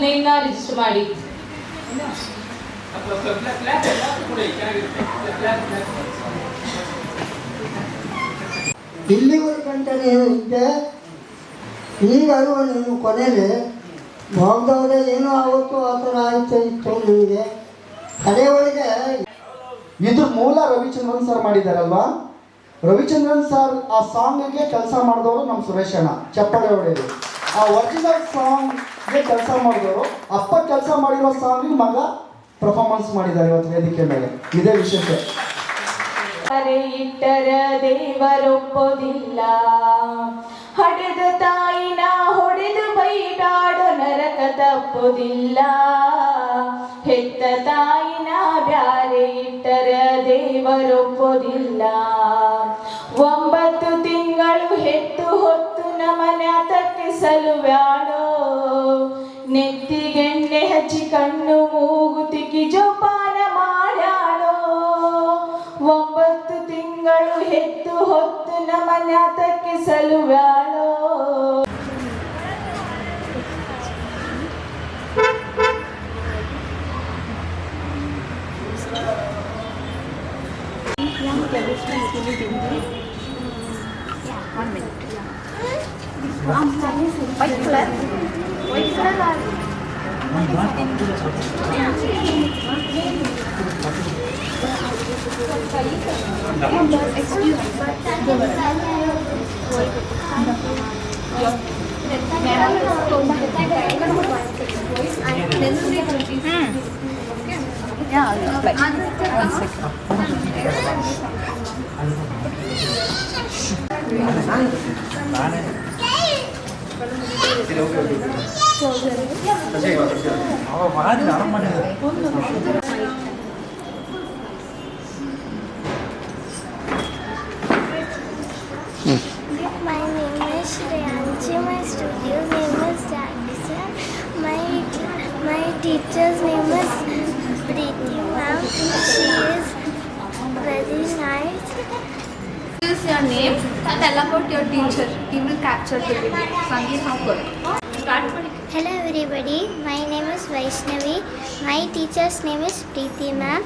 ನೇಮ್ನ register ಮಾಡಿ. ಇಲ್ಲಿವರೆಗೆ ಗಂಟ ನೀನು ಇದ್ದೆ, ಈಗ ಅಲ್ವ ನೀನು ಕೊನೆಯಲ್ಲಿ ಹೋಗ್ದವ್ರೆ ಏನೋ ಆವತ್ತು ಆ ಥರ ಆಯ್ತು ಇತ್ತು ನಿಮಗೆ ಕಡೆ ಒಳಗೆ. ಇದ್ರ ಮೂಲ ರವಿಚಂದ್ರನ್ ಸರ್ ಮಾಡಿದಾರಲ್ವಾ? ರವಿಚಂದ್ರನ್ ಸರ್ ಆ ಸಾಂಗ್ಗೆ ಕೆಲಸ ಮಾಡಿದವರು ನಮ್ಮ ಸುರೇಶ್ ಅಣ್ಣ, ಚಪ್ಪಾಳೆ ಹೊಡೆಯೋದು. ಆ ಒರಿಜಿನಲ್ ಸಾಂಗ್ಗೆ ಕೆಲಸ ಮಾಡಿದವರು ಅಪ್ಪ ಕೆಲಸ ಮಾಡಿರೋ ಸಾಂಗ್ ಮಗ ಪರ್ಫಾರ್ಮೆನ್ಸ್ ಮಾಡಿದ್ದಾರೆ ಇವತ್ತು ವೇದಿಕೆ ಮೇಲೆ. ಇದೇ ವಿಶೇಷ. ಇಟ್ಟರ ದೇವರೊಪ್ಪೋದಿಲ್ಲ, ಹಡೆದ ತಾಯಿನ ಹೊಡೆದು ಬೈದಾಡೋ ನರಕ ತಪ್ಪೋದಿಲ್ಲ. ಹೆತ್ತ ತಾಯಿನ ಬ್ಯಾರೆ ಇಟ್ಟರ ದೇವರೊಪ್ಪೋದಿಲ್ಲ. 9 ತಿಂಗಳು ಹೆತ್ತು ಹೊತ್ತು ನಮನ್ಯಾತಕ್ಕೆ ಸಲುವ್ಯಾಡೋ, ನೆತ್ತಿಗೆಣ್ಣೆ ಹಚ್ಚಿ ಕಣ್ಣು ಮೂಗುತಿಗೆ ಜೋಪಾನ ಮಾಡ್ಯಾಳೋ. 9 ತಿಂಗಳು ಹೆತ್ತು ಹೊತ್ತು ನಮನ್ಯಾತಕ್ಕೆ ಸಲುವ್ಯಾಳೋ. White color. My name is Shreyanshi. My studio name is Jackson. My teacher's name is Preeti ma'am. She is very nice. Use your name. Tell about your teacher. He will capture the video. Sangeet, how good. Start. Hello everybody. My name is Vaishnavi. My teacher's name is Preeti ma'am,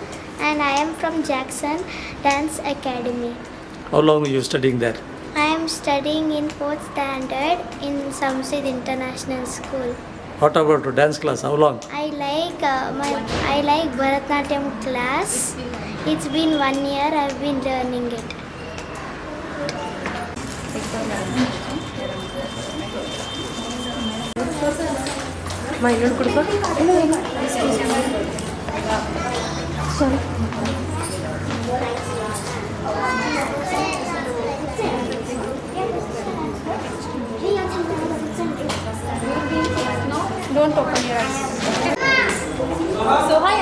and I am from Jackson Dance Academy. How long are you studying there? I am studying in 4th standard in Samsid International School. What about dance class? How long? I like Bharatanatyam class. It's been 1 year I've been learning it. Sorry. Don't open your eyes. So hi.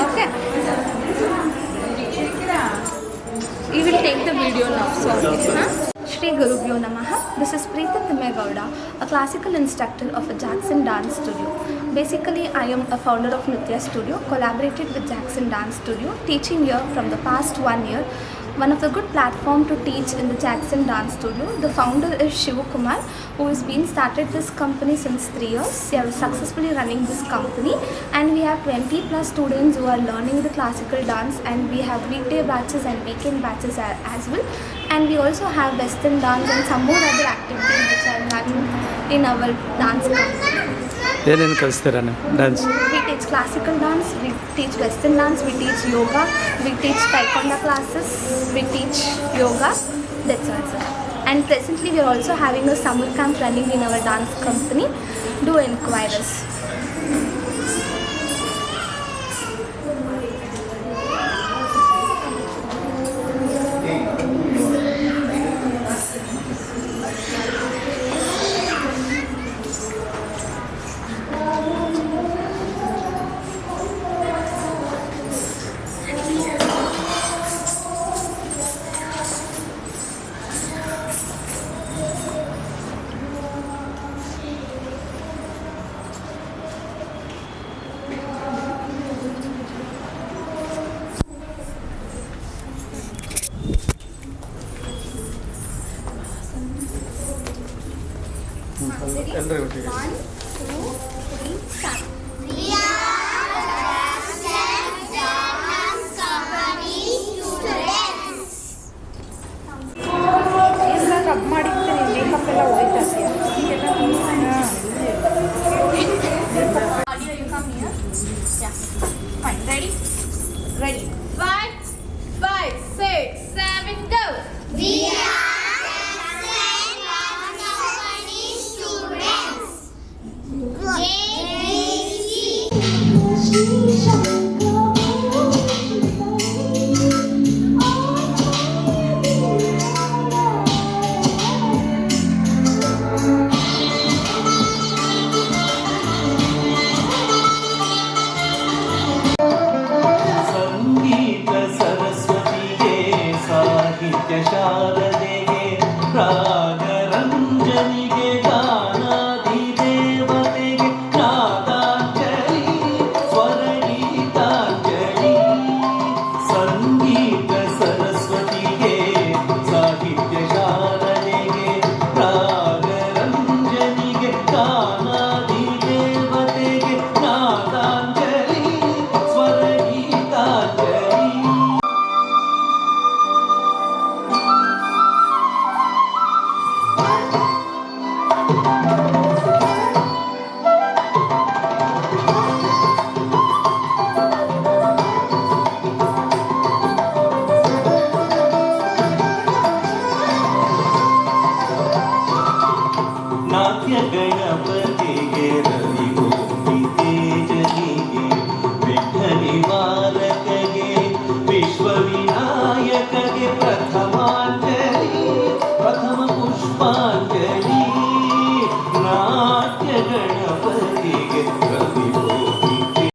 Okay. You will take the video now. Sorry. Shri Gurubhyo Namaha. This is Preeti Timegowda, a classical instructor of a Jackson Dance Studio. Basically, I am a founder of Nritya Studio, collaborated with Jackson Dance Studio, teaching here from the past 1 year. One of the good platform to teach in the Jackson Dance Studio. The founder is Shivu Kumar, who has been started this company since 3 years. They are successfully running this company, and we have 20 plus students who are learning the classical dance, and we have weekday batches and weekend batches as well. And we also have western dance and some more other activities which are running in our dance company. ಏನೇನು ಕಲಿಸ್ತೀರಾ ನೀವು dance? We teach classical dance, we teach western dance, we teach yoga, we teach taekwondo classes, we teach yoga, that's all sir. And presently we are also having a summer camp running in our dance company. Do inquire us. ಎಲ್ಲರೂ ಒಟ್ಟಿಗೆ 1, 2, 3, start. ಎಲ್ಲ rub ಮಾಡಿರ್ತೀನಿ makeup ಎಲ್ಲ ಹೋಯ್ತು Audio, you come here. Yeah. Fine. Ready? Ready. 5, 6.